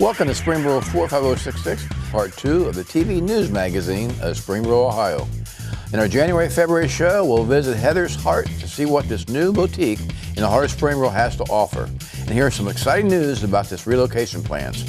Welcome to Springboro 45066, Part 2 of the TV News-Magazine of Springboro, Ohio. In our January-February show, we'll visit Heather's Heart to see what this new boutique in the heart of Springboro has to offer. And hear some exciting news about this relocation plans.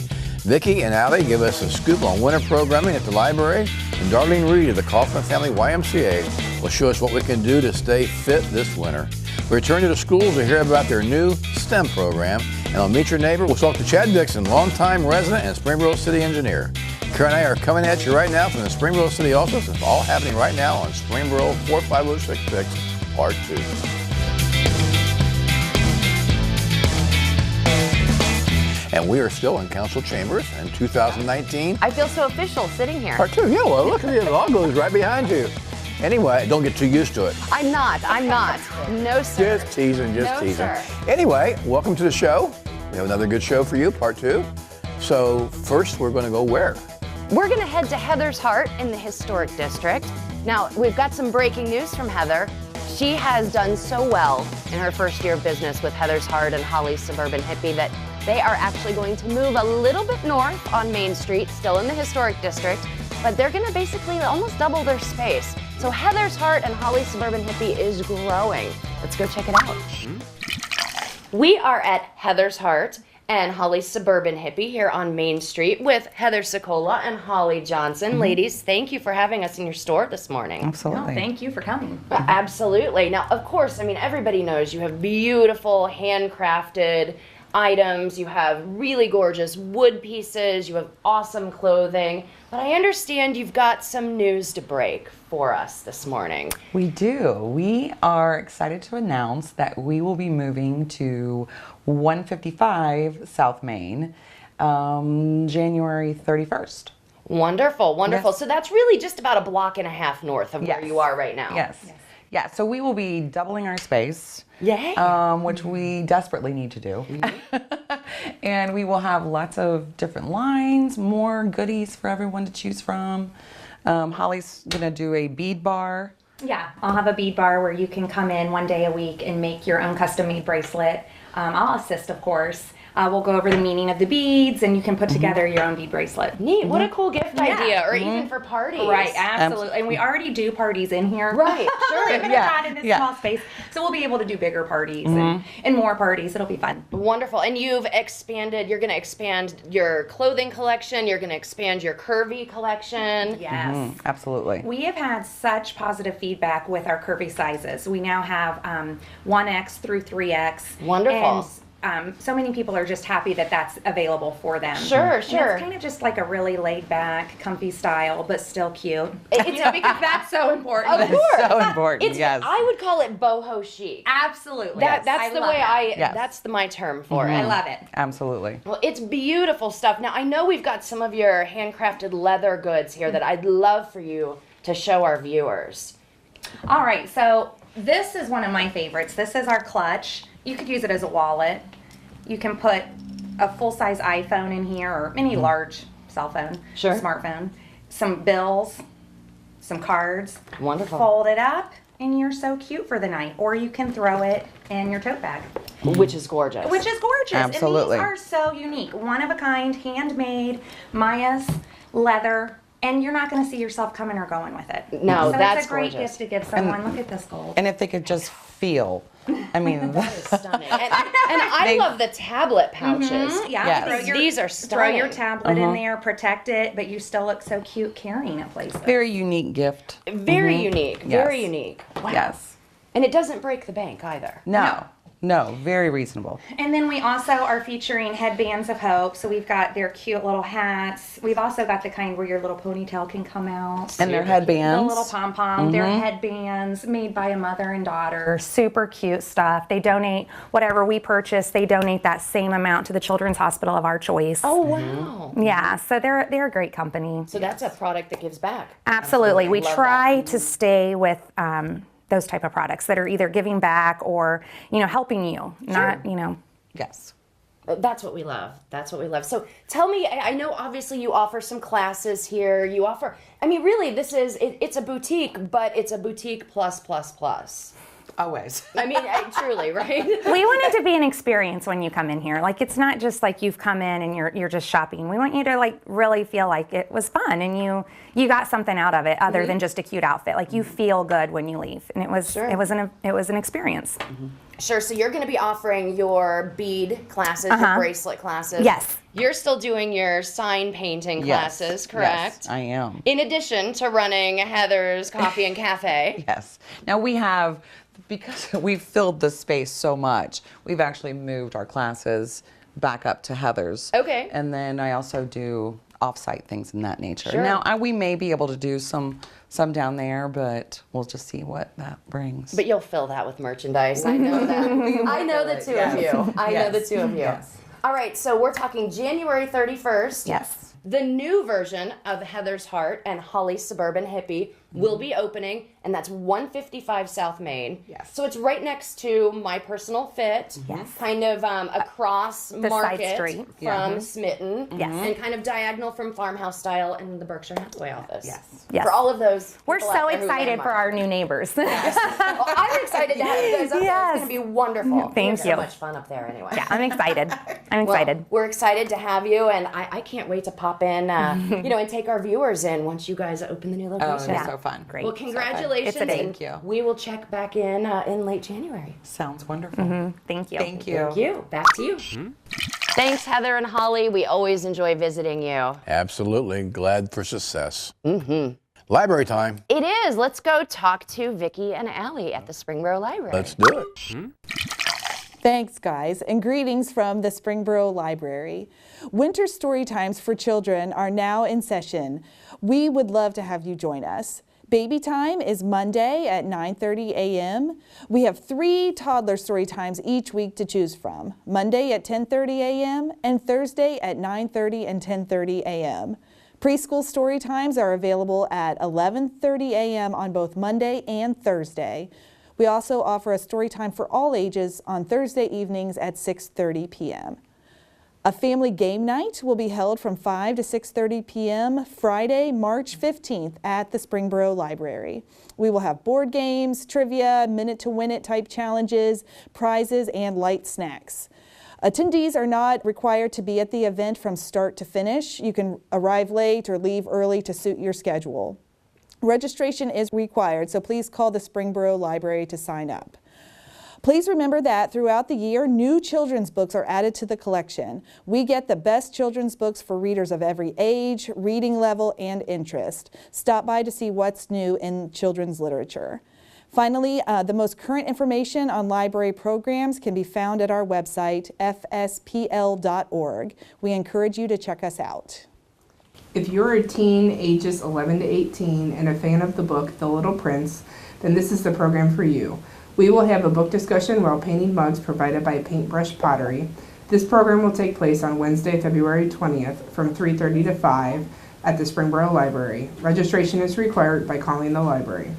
Vicki and Allie give us a scoop on winter programming at the library, and Darlene Reed of the Coffman Family Y.M.C.A. will show us what we can do to stay fit this winter. We return to the schools to hear about their new STEM program, and I'll meet your neighbor. We'll talk to Chad Dixon, longtime resident and Springboro City engineer. Karen and I are coming at you right now from the Springboro City office. It's all happening right now on Springboro 45066, Part 2. And we are still in council chambers in 2019. I feel so official sitting here. Part 2, yeah, well, look at the logo is right behind you. Anyway, don't get too used to it. I'm not. No, sir. Just teasing. Sir. Anyway, welcome to the show. We have another good show for you, Part 2. So first, we're going to go where? We're going to head to Heather's Heart in the Historic District. Now, we've got some breaking news from Heather. She has done so well in her first year of business with Heather's Heart and Holly's Suburban Hippie that they are actually going to move a little bit north on Main Street, still in the Historic District, but they're going to basically almost double their space. So Heather's Heart and Holly's Suburban Hippie is growing. Let's go check it out. We are at Heather's Heart and Holly's Suburban Hippie here on Main Street with Heather Sicola and Holly Johnson. Ladies, thank you for having us in your store this morning. Absolutely. No, thank you for coming. Absolutely. Now, of course, I mean, everybody knows you have beautiful handcrafted items, you have really gorgeous wood pieces, you have awesome clothing, but I understand you've got some news to break for us this morning. We do. We are excited to announce that we will be moving to 155 South Main January 31st. Wonderful. Yes. So that's really just about a block and a half north of where you are right now. Yes. Yeah, so we will be doubling our space. Yay. Which we desperately need to do. And we will have lots of different lines, more goodies for everyone to choose from. Holly's gonna do a bead bar. Yeah, I'll have a bead bar where you can come in one day a week and make your own custom-made bracelet. I'll assist, of course. We'll go over the meaning of the beads, and you can put together your own bead bracelet. Neat. What a cool gift idea, or even for parties. Right, absolutely. And we already do parties in here. Right, sure. Even if not in this small space. So we'll be able to do bigger parties and more parties. It'll be fun. Wonderful. And you're going to expand your clothing collection. You're going to expand your curvy collection. Yes. Absolutely. We have had such positive feedback with our curvy sizes. We now have 1X through 3X. Wonderful. And so many people are just happy that that's available for them. Sure. And it's kind of just like a really laid back, comfy style, but still cute. Because that's so important. Of course. So important, yes. I would call it boho chic. Absolutely. That's the way Yes. that's my term for it. I love it. Absolutely. Well, it's beautiful stuff. Now, I know we've got some of your handcrafted leather goods here that I'd love for you to show our viewers. All right, so this is one of my favorites. This is our clutch. You could use it as a wallet. You can put a full-size iPhone in here or any large cell phone, smartphone, some bills, some cards. Wonderful. Fold it up, and you're so cute for the night. Or you can throw it in your tote bag. Which is gorgeous. Absolutely. And these are so unique. One of a kind, handmade, Maya's leather. And you're not going to see yourself coming or going with it. No, so that's it's a great gorgeous. gift to give someone. Look at this gold. And if they could just feel, I mean, That is stunning. And I love the tablet pouches. Yeah, Yes. These are stunning. Throw your tablet in there, protect it, but you still look so cute carrying it places. very unique gift. Very unique. Very unique. Wow. Yes. And it doesn't break the bank either. No, very reasonable. And then we also are featuring headbands of hope. So we've got their cute little hats. We've also got the kind where your little ponytail can come out. And their headbands. The little pom-pom. They're headbands made by a mother and daughter. Super cute stuff. They donate whatever we purchase. They donate that same amount to the Children's Hospital of our choice. Oh, wow. Yeah, so they're a great company. So that's a product that gives back. Absolutely. We Love try that. to stay with those type of products that are either giving back or, helping you. Not, Yes. That's what we love. So tell me, I know obviously you offer some classes here. You offer, really, it's a boutique, but it's a boutique plus. Always. I mean, truly, right? We want it to be an experience when you come in here. Like, it's not just like you've come in and you're just shopping. We want you to like really feel like it was fun and you got something out of it other than just a cute outfit. Like, you feel good when you leave, and it was an experience. Sure. So you're going to be offering your bead classes, your bracelet classes. Yes. You're still doing your sign painting classes, correct? Yes, I am. In addition to running Heather's Coffee and Cafe. Yes. Now we have, because we've filled the space so much, we've actually moved our classes back up to Heather's. Okay. And then I also do off-site things in that nature. Sure. Now we may be able to do some down there, but we'll just see what that brings. But you'll fill that with merchandise. I know that. I know the two of you. I know the two of you. Yes. All right, so we're talking January 31st. Yes. The new version of Heather's Heart and Holly's Suburban Hippie will be opening, and that's 155 South Main. Yes. So it's right next to My Personal Fit. Yes. Kind of across the Market side street. from Smitten. Yes. And kind of diagonal from Farmhouse Style and the Berkshire Hathaway office. Yes. Yes. For all of those. We're people so out there who excited landmark. for our new neighbors. Well, I'm excited to have you guys up there. Yes. It's going to be wonderful. Thank we you. have so much fun up there anyway. Yeah, I'm excited. I'm Well, excited. we're excited to have you, and I can't wait to pop in, and take our viewers in once you guys open the new Oh, location. it's so fun. Great. Well, congratulations. It's a date. Thank you. We will check back in late January. Sounds wonderful. Thank you. Thank you. Thank you. Back to you. Thanks, Heather and Holly. We always enjoy visiting you. Absolutely. Glad for success. Library time. It is. Let's go talk to Vicki and Allie at the Springboro Library. Let's do it. Thanks, guys, and greetings from the Springboro Library. Winter story times for children are now in session. We would love to have you join us. Baby time is Monday at 9:30 a.m. We have 3 toddler story times each week to choose from. Monday at 10:30 a.m. and Thursday at 9:30 and 10:30 a.m. Preschool story times are available at 11:30 a.m. on both Monday and Thursday. We also offer a story time for all ages on Thursday evenings at 6:30 p.m. A family game night will be held from 5 to 6:30 p.m. Friday, March 15th at the Springboro Library. We will have board games, trivia, minute to win it type challenges, prizes, and light snacks. Attendees are not required to be at the event from start to finish. You can arrive late or leave early to suit your schedule. Registration is required, so please call the Springboro Library to sign up. Please remember that throughout the year, new children's books are added to the collection. We get the best children's books for readers of every age, reading level, and interest. Stop by to see what's new in children's literature. Finally, the most current information on library programs can be found at our website, fspl.org. We encourage you to check us out. If you're a teen ages 11 to 18 and a fan of the book The Little Prince, then this is the program for you. We will have a book discussion while painting mugs provided by Paintbrush Pottery. This program will take place on Wednesday, February 20th from 3:30 to 5 at the Springboro Library. Registration is required by calling the library.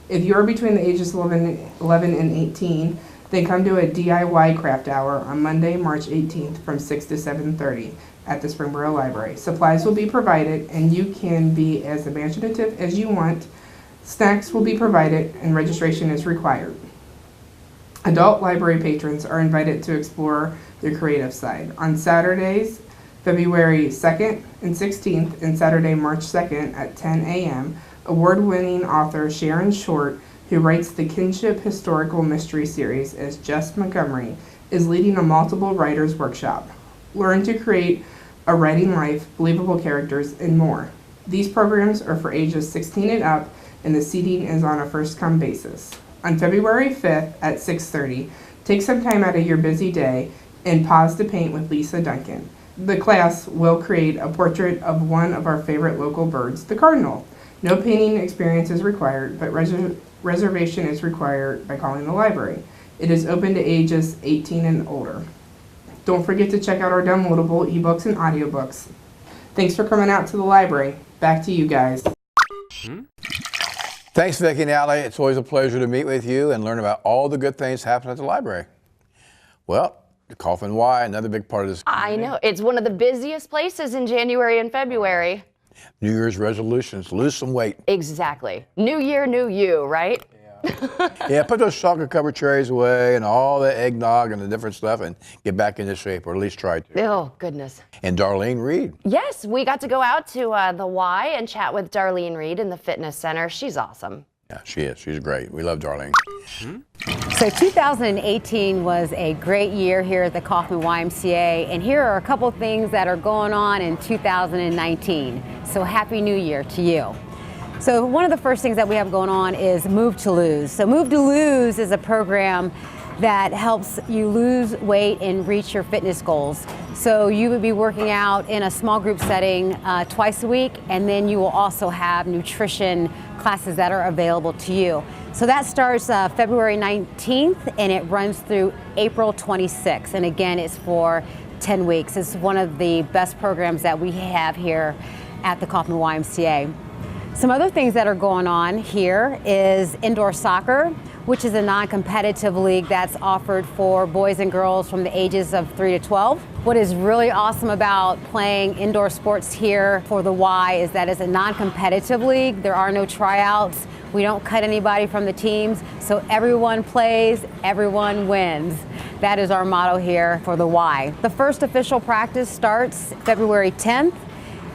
If you are between the ages 11 and 18, then come to a DIY craft hour on Monday, March 18th from 6 to 7:30 at the Springboro Library. Supplies will be provided and you can be as imaginative as you want. Snacks will be provided and registration is required. Adult library patrons are invited to explore their creative side. On Saturdays, February 2nd and 16th and Saturday, March 2nd at 10 a.m., award-winning author Sharon Short, who writes the Kinship Historical Mystery Series as Jess Montgomery, is leading a multiple writers workshop. Learn to create a writing life, believable characters, and more. These programs are for ages 16 and up, and the seating is on a first-come basis. On February 5th at 6:30, take some time out of your busy day and pause to paint with Lisa Duncan. The class will create a portrait of one of our favorite local birds, the cardinal. No painting experience is required, but reservation is required by calling the library. It is open to ages 18 and older. Don't forget to check out our downloadable ebooks and audiobooks. Thanks for coming out to the library. Back to you guys. Thanks, Vicki and Allie. It's always a pleasure to meet with you and learn about all the good things happening at the library. Well, the Coffman Y, another big part of this. I know. It's one of the busiest places in January and February. New Year's resolutions, lose some weight. Exactly. New year, new you, right? Yeah, put those chocolate-covered cherries away and all the eggnog and the different stuff and get back into shape, or at least try to. Oh, goodness. And Darlene Reed. Yes, we got to go out to the Y and chat with Darlene Reed in the fitness center. She's awesome. Yeah, she is. She's great. We love Darlene. So 2018 was a great year here at the Coffman YMCA, and here are a couple things that are going on in 2019. So Happy New Year to you. So one of the first things that we have going on is Move to Lose. So Move to Lose is a program that helps you lose weight and reach your fitness goals. So you would be working out in a small group setting twice a week, and then you will also have nutrition classes that are available to you. So that starts February 19th and it runs through April 26th. And again, it's for 10 weeks. It's one of the best programs that we have here at the Coffman YMCA. Some other things that are going on here is indoor soccer, which is a non-competitive league that's offered for boys and girls from the ages of 3 to 12. What is really awesome about playing indoor sports here for the Y is that it's a non-competitive league. There are no tryouts. We don't cut anybody from the teams, so everyone plays, everyone wins. That is our motto here for the Y. The first official practice starts February 10th.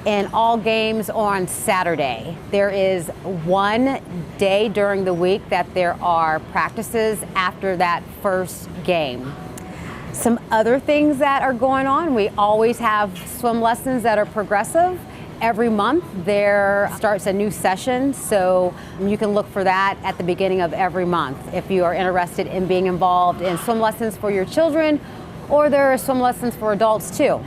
And all games are on Saturday. There is one day during the week that there are practices after that first game. Some other things that are going on, we always have swim lessons that are progressive. Every month there starts a new session, so you can look for that at the beginning of every month if you are interested in being involved in swim lessons for your children, or there are swim lessons for adults too.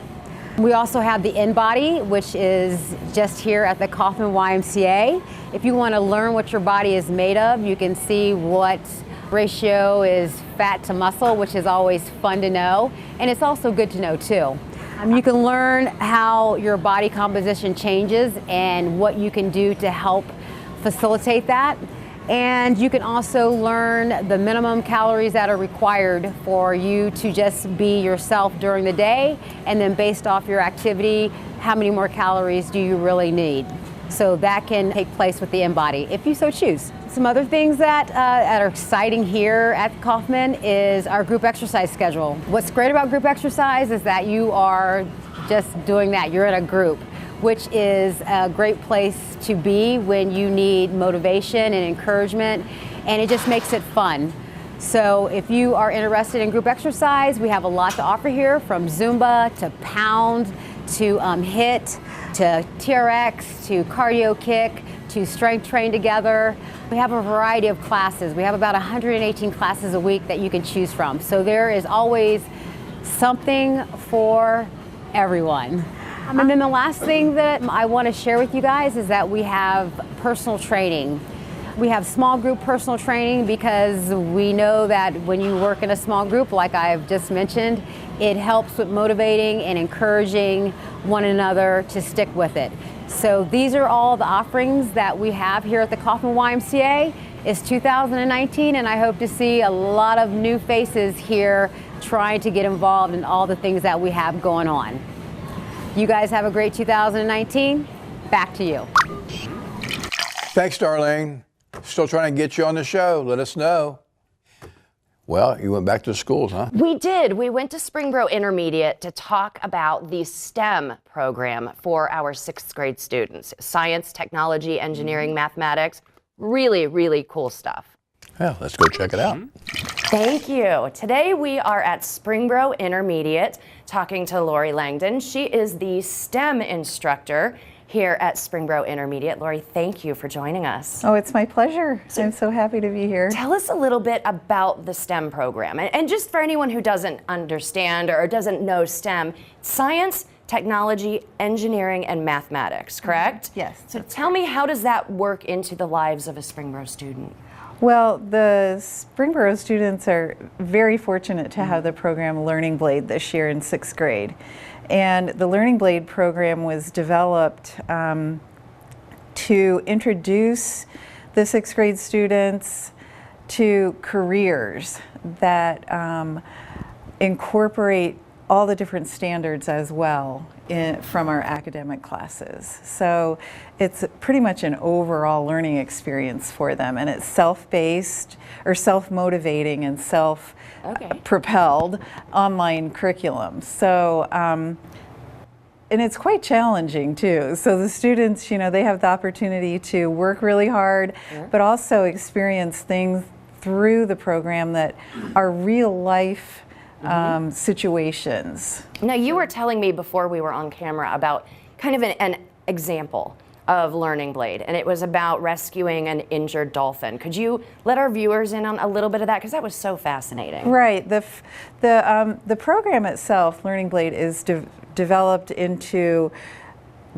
We also have the InBody, which is just here at the Coffman YMCA. If you want to learn what your body is made of, you can see what ratio is fat to muscle, which is always fun to know. And it's also good to know too. You can learn how your body composition changes and what you can do to help facilitate that. And you can also learn the minimum calories that are required for you to just be yourself during the day, and then based off your activity, how many more calories do you really need? So that can take place with the InBody if you so choose. Some other things that are exciting here at Coffman is our group exercise schedule. What's great about group exercise is that you are just doing that. You're in a group, which is a great place to be when you need motivation and encouragement, and it just makes it fun. So if you are interested in group exercise, we have a lot to offer here, from Zumba to Pound to HIIT to TRX to Cardio Kick to Strength Train Together. We have a variety of classes. We have about 118 classes a week that you can choose from. So there is always something for everyone. And then the last thing that I want to share with you guys is that we have personal training. We have small group personal training because we know that when you work in a small group, like I've just mentioned, it helps with motivating and encouraging one another to stick with it. So these are all the offerings that we have here at the Coffman YMCA. It's 2019, and I hope to see a lot of new faces here trying to get involved in all the things that we have going on. You guys have a great 2019. Back to you. Thanks, Darlene. Still trying to get you on the show. Let us know. Well, you went back to the schools, huh? We did. We went to Springboro Intermediate to talk about the STEM program for our 6th grade students. Science, technology, engineering, mathematics. Really, really cool stuff. Well, let's go check it out. Thank you. Today we are at Springboro Intermediate talking to Lori Langdon. She is the STEM instructor here at Springboro Intermediate. Lori, thank you for joining us. Oh, it's my pleasure. I'm so happy to be here. Tell us a little bit about the STEM program. And just for anyone who doesn't understand or doesn't know STEM, science, technology, engineering, and mathematics, correct? Yes. So tell me, how does that work into the lives of a Springboro student? Well, the Springboro students are very fortunate to have the program Learning Blade this year in 6th grade. And the Learning Blade program was developed to introduce the 6th grade students to careers that incorporate all the different standards as well from our academic classes. So it's pretty much an overall learning experience for them, and it's self-based or self-motivating and self-propelled online curriculum. So, and it's quite challenging too. So the students, you know, they have the opportunity to work really hard, but also experience things through the program that are real life situations. Now, you were telling me before we were on camera about kind of an example of Learning Blade, and it was about rescuing an injured dolphin. Could you let our viewers in on a little bit of that, because that was so fascinating? Right. The program itself, Learning Blade, is developed into,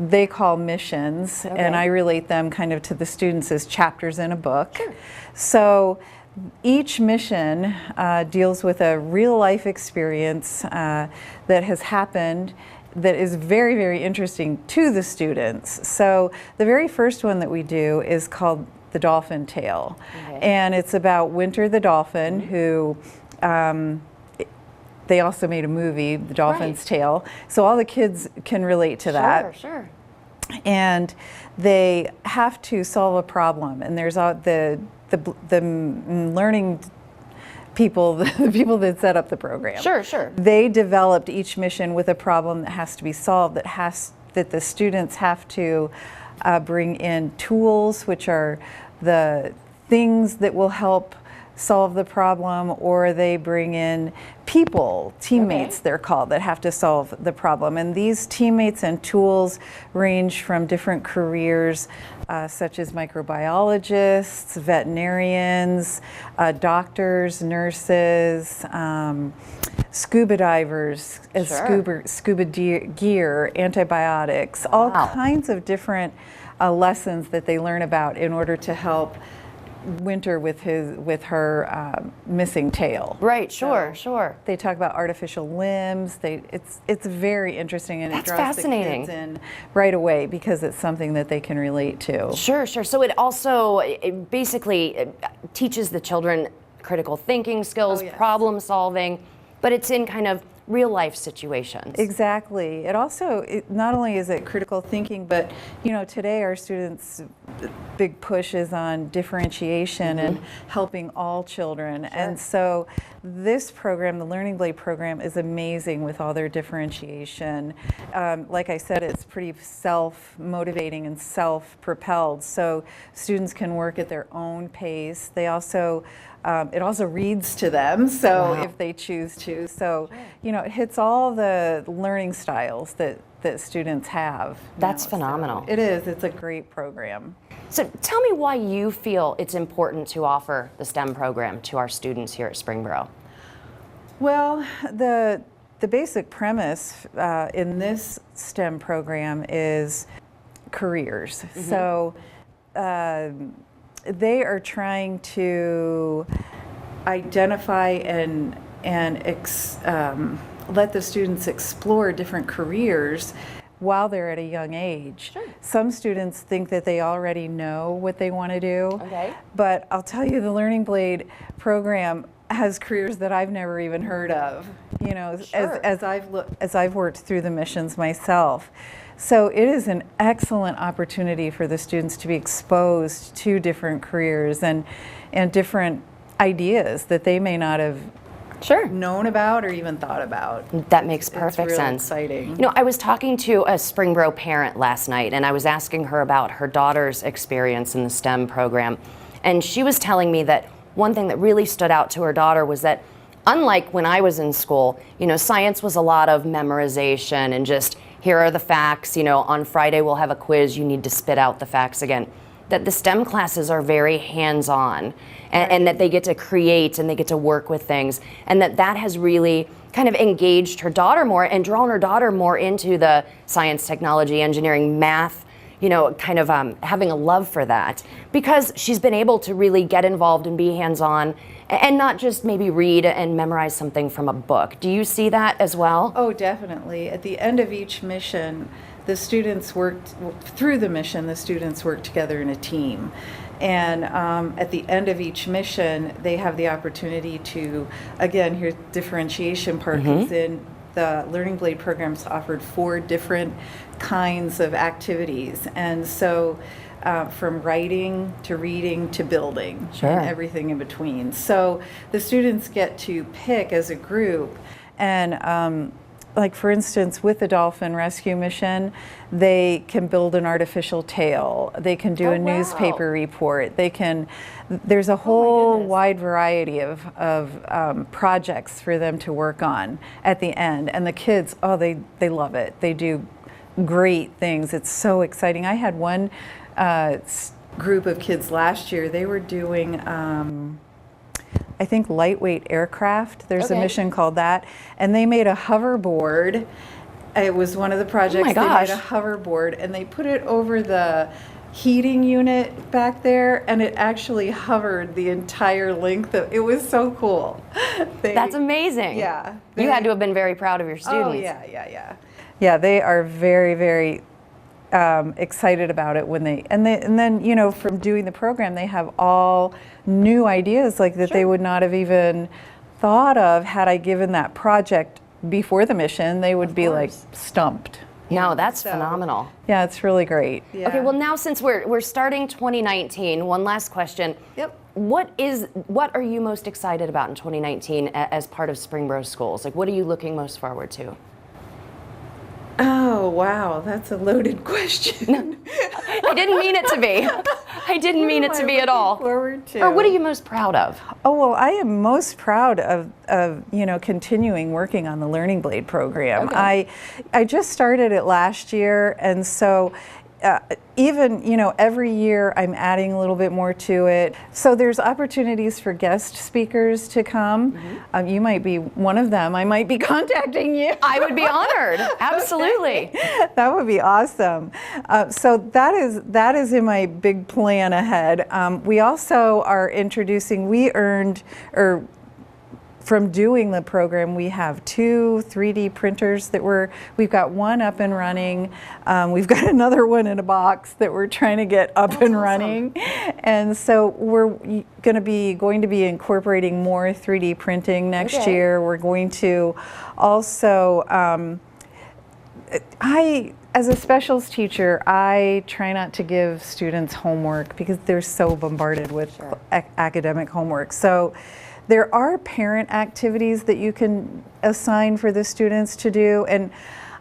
they call missions, and I relate them kind of to the students as chapters in a book. Sure. So each mission deals with a real life experience that has happened that is very, very interesting to the students. So the very first one that we do is called The Dolphin Tale. And it's about Winter the dolphin, who they also made a movie, The Dolphin's Tale. So all the kids can relate to that. Sure. And they have to solve a problem, and there's the learning people, the people that set up the program. Sure. They developed each mission with a problem that has to be solved, that the students have to bring in tools, which are the things that will help solve the problem, or they bring in people, teammates they're called, that have to solve the problem. And these teammates and tools range from different careers such as microbiologists, veterinarians, doctors, nurses, scuba divers, scuba gear, antibiotics, all kinds of different lessons that they learn about in order to help Winter with her missing tail. Right, sure. They talk about artificial limbs. It's very interesting, and That's it draws fascinating. the kids in right away because it's something that they can relate to. Sure. So it basically teaches the children critical thinking skills, problem solving, but it's in kind of real life situations. Exactly. It also, not only is it critical thinking, but you know, today our students' big push is on differentiation and helping all children. And so this program, the Learning Blade program, is amazing with all their differentiation. Like I said, it's pretty self-motivating and self-propelled, so students can work at their own pace. They also it also reads to them, so if they choose to. So, you know, it hits all the learning styles that students have. That's phenomenal. So it is. It's a great program. So tell me why you feel it's important to offer the STEM program to our students here at Springboro. Well, the basic premise in this STEM program is careers. So they are trying to identify and let the students explore different careers while they're at a young age. Some students think that they already know what they want to do, but I'll tell you, the Learning Blade program has careers that I've never even heard of, you know, as I've worked through the missions myself. So it is an excellent opportunity for the students to be exposed to different careers and different ideas that they may not have known about or even thought about. That makes perfect it's sense. Exciting. You know, I was talking to a Springboro parent last night, and I was asking her about her daughter's experience in the STEM program. And she was telling me that one thing that really stood out to her daughter was that, unlike when I was in school, you know, science was a lot of memorization and just, here are the facts, you know, on Friday we'll have a quiz, you need to spit out the facts again. That the STEM classes are very hands-on, and that they get to create and they get to work with things, and that has really kind of engaged her daughter more and drawn her daughter more into the science, technology, engineering, math, you know, kind of having a love for that, because she's been able to really get involved and be hands-on and not just maybe read and memorize something from a book. Do you see that as well? Oh, definitely. At the end of each mission, the students worked together in a team. And at the end of each mission, they have the opportunity to, again, here differentiation part comes in, the Learning Blade programs offered 4 different kinds of activities. And so from writing to reading to building and everything in between. So the students get to pick as a group, and like for instance with the dolphin rescue mission, they can build an artificial tail, they can do a newspaper report, they can, there's a whole wide variety of projects for them to work on at the end. And the kids, they love it. They do great things. It's so exciting. I had one group of kids last year, they were doing I think lightweight aircraft. There's a mission called that. And they made a hoverboard. It was one of the projects. They made a hoverboard and they put it over the heating unit back there, and it actually hovered the entire length of it. Was so cool. That's amazing. Yeah. You had to have been very proud of your students. Oh, yeah. Yeah, they are very, very excited about it when and then you know, from doing the program, they have all new ideas like that they would not have even thought of had I given that project before the mission. They would be like stumped. No, that's phenomenal. Yeah, it's really great. Yeah. Okay, well now since we're starting 2019, one last question. Yep. What are you most excited about in 2019 as part of Springboro Schools? Like, what are you looking most forward to? Oh, wow, that's a loaded question. I didn't mean it to be. I didn't mean it to be at all. Forward to? Or what are you most proud of? Oh, well, I am most proud of you know, continuing working on the Learning Blade program. I just started it last year, and so even, you know, every year I'm adding a little bit more to it. So there's opportunities for guest speakers to come. You might be one of them. I might be contacting you. I would be honored. Absolutely. That would be awesome. So that is in my big plan ahead. We also are introducing, from doing the program, we have 2 3D printers that we've got one up and running. We've got another one in a box that we're trying to get up and running. And so we're going to be incorporating more 3D printing next year. We're going to also, as a specials teacher, I try not to give students homework because they're so bombarded with academic homework. So there are parent activities that you can assign for the students to do, and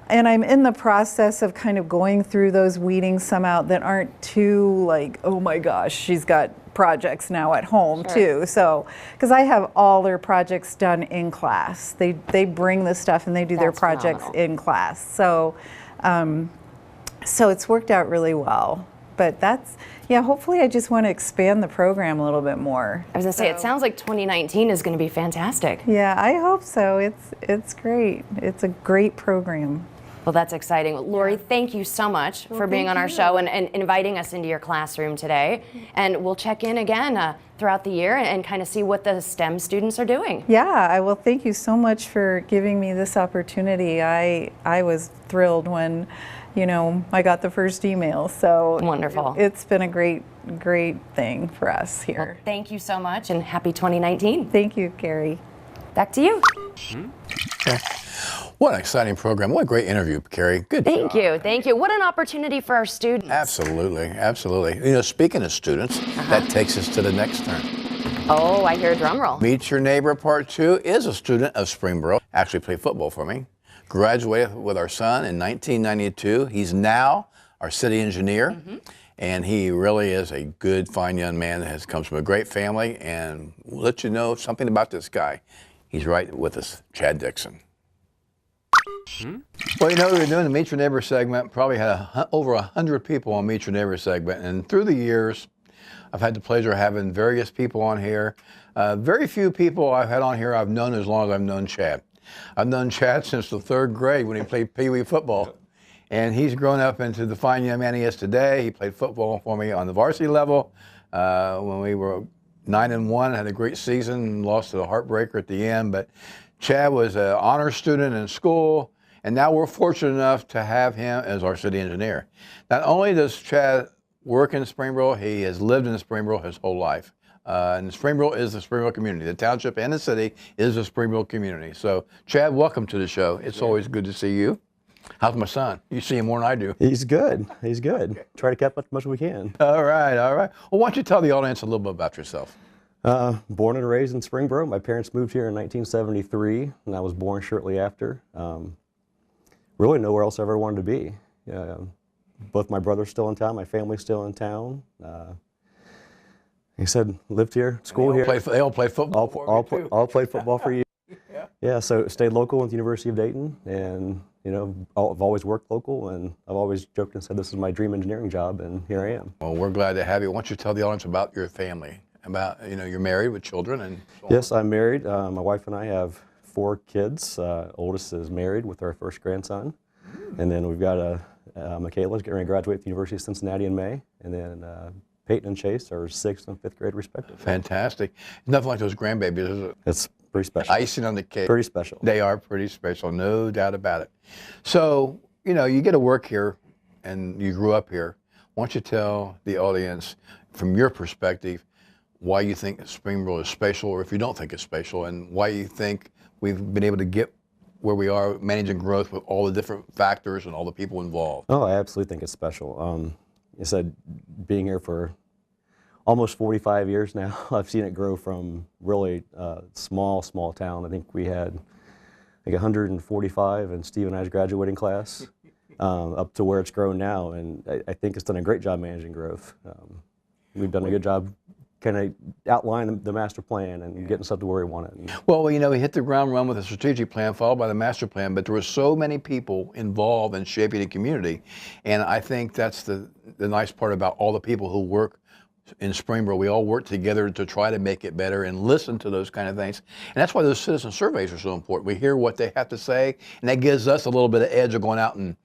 I'm in the process of kind of going through those, weeding some out that aren't too like, oh my gosh, she's got projects now at home too. So, because I have all their projects done in class. They bring the stuff and they do their projects in class. So, so it's worked out really well. But hopefully I just want to expand the program a little bit more. I was going to say, it sounds like 2019 is going to be fantastic. Yeah, I hope so. It's great. It's a great program. Well, that's exciting. Lori, thank you so much for being on our show and inviting us into your classroom today. And we'll check in again throughout the year and kind of see what the STEM students are doing. Yeah, well, thank you so much for giving me this opportunity. I was thrilled when, you know, I got the first email. So wonderful. It's been a great thing for us here. Well, thank you so much and happy 2019. Thank you, Carrie. Back to you. Okay. What an exciting program. What a great interview, Carrie. Good job. Thank you. What an opportunity for our students. Absolutely. You know, speaking of students, that takes us to the next turn. Oh, I hear a drum roll. Meet Your Neighbor Part 2 is a student of Springboro. Actually played football for me. Graduated with our son in 1992. He's now our city engineer, and he really is a good, fine young man that comes from a great family. And we'll let you know something about this guy. He's right with us, Chad Dixon. Well, you know, we were doing the Meet Your Neighbor segment, probably had over 100 people on Meet Your Neighbor segment, and through the years, I've had the pleasure of having various people on here. Very few people I've had on here I've known as long as I've known Chad. I've known Chad since the 3rd grade when he played Pee Wee football, and he's grown up into the fine young man he is today. He played football for me on the varsity level when we were 9-1, had a great season, lost to the heartbreaker at the end, but Chad was an honor student in school, and now we're fortunate enough to have him as our city engineer. Not only does Chad work in Springboro, he has lived in Springboro his whole life. And Springboro is the Springboro community. The township and the city is the Springboro community. So, Chad, welcome to the show. It's always good to see you. How's my son? You see him more than I do. He's good. He's good. Okay. Try to catch up as much as we can. All right, all right. Well, why don't you tell the audience a little bit about yourself? Born and raised in Springboro. My parents moved here in 1973, and I was born shortly after. Really nowhere else I ever wanted to be. Both my brothers still in town. My family's still in town. He said, lived here, school here. They all play football All played football for you. Yeah, so stayed local at the University of Dayton, and I've always worked local, and I've always joked and said this is my dream engineering job, and here I am. Well, we're glad to have you. Why don't you tell the audience about your family? About, you're married with children and so on. Yes, I'm married. My wife and I have 4 kids. Oldest is married with our first grandson, and then we've got Michaela's getting ready to graduate at the University of Cincinnati in May, and then Peyton and Chase are 6th and 5th grade respectively. Fantastic. Nothing like those grandbabies, is it? It's pretty special. Icing on the cake. Pretty special. They are pretty special, no doubt about it. So, you get to work here and you grew up here. Why don't you tell the audience, from your perspective, why you think Springboro is special, or if you don't think it's special, and why you think we've been able to get where we are managing growth with all the different factors and all the people involved? Oh, I absolutely think it's special. I said, being here for almost 45 years now, I've seen it grow from really small town. I think we had 145 in Steve and I's graduating class, up to where it's grown now, and I think it's done a great job managing growth. We've done a good job kind of outlining the master plan and getting stuff to where we want it. Well, we hit the ground run with a strategic plan followed by the master plan, but there were so many people involved in shaping the community, and I think that's the nice part about all the people who work in Springboro. We all work together to try to make it better and listen to those kind of things. And that's why those citizen surveys are so important. We hear what they have to say, and that gives us a little bit of edge of going out and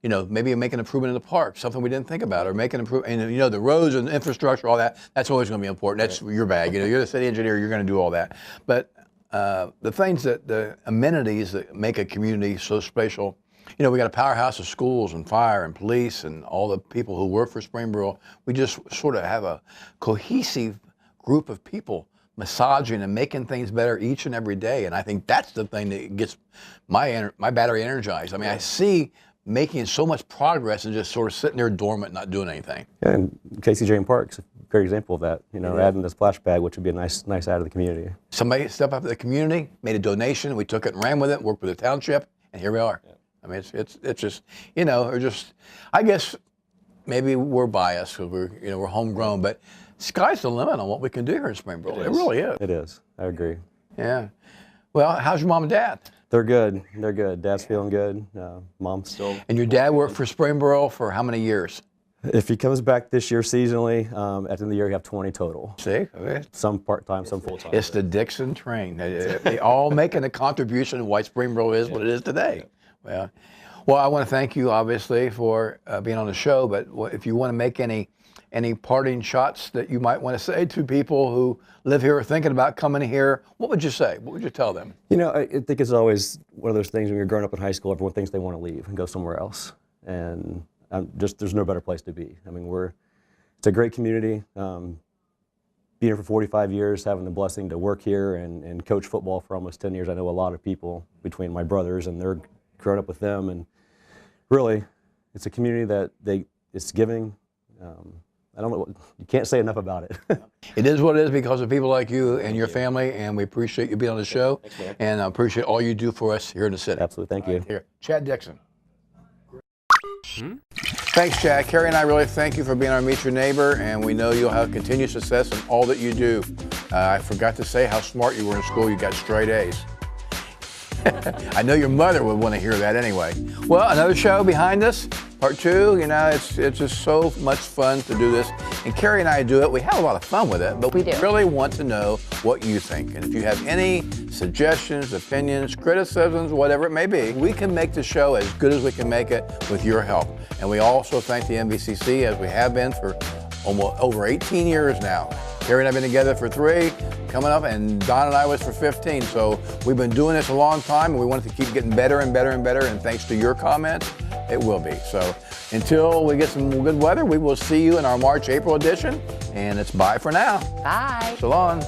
maybe make an improvement in the park, something we didn't think about, or make an improvement, and the roads and infrastructure, all that, that's always going to be important. That's your bag. You're the city engineer, you're going to do all that. But the things the amenities that make a community so special, we got a powerhouse of schools and fire and police and all the people who work for Springboro. We just sort of have a cohesive group of people massaging and making things better each and every day. And I think that's the thing that gets my battery energized. I mean, I see making so much progress and just sort of sitting there dormant, not doing anything. Yeah, and KCJ Park's a great example of that. Adding the splash pad, which would be a nice add to the community. Somebody stepped up to the community, made a donation, we took it and ran with it, worked with the township, and here we are. Yeah. I mean, it's just, I guess maybe we're biased because we're homegrown, but sky's the limit on what we can do here in Springboro. It really is. It is. I agree. Yeah. Well, how's your mom and dad? They're good. They're good. Dad's feeling good. Mom's still. And your dad worked for Springboro for how many years? If he comes back this year seasonally, at the end of the year, you have 20 total. See? Okay. Some part-time, some full-time. It's the Dixon train. They all making a contribution to why Springboro is what it is today. Yeah. Well, I want to thank you, obviously, for being on the show, but if you want to make any parting shots that you might want to say to people who live here or thinking about coming here, what would you say? What would you tell them? I think it's always one of those things when you're growing up in high school, everyone thinks they want to leave and go somewhere else. And there's no better place to be. I mean, it's a great community. Being here for 45 years, having the blessing to work here and coach football for almost 10 years, I know a lot of people between my brothers, and they're growing up with them. And really, it's a community that it's giving. I don't know, you can't say enough about it. It is what it is because of people like you and your family, and we appreciate you being on the show. Thanks, and I appreciate all you do for us here in the city. Absolutely, thank you. Here, Chad Dixon. Thanks, Chad. Carrie and I really thank you for being our Meet Your Neighbor, and we know you'll have continued success in all that you do. I forgot to say how smart you were in school. You got straight A's. I know your mother would want to hear that anyway. Well, another show behind us. Part 2, it's just so much fun to do this. And Carrie and I do it. We have a lot of fun with it, but we really want to know what you think. And if you have any suggestions, opinions, criticisms, whatever it may be, we can make the show as good as we can make it with your help. And we also thank the MVCC, as we have been for almost over 18 years now. Carrie and I have been together for 3, coming up, and Don and I was for 15. So we've been doing this a long time, and we wanted to keep getting better and better and better. And thanks to your comments, It will be. So until we get some good weather, we will see you in our March-April edition. And it's bye for now. Bye. So long.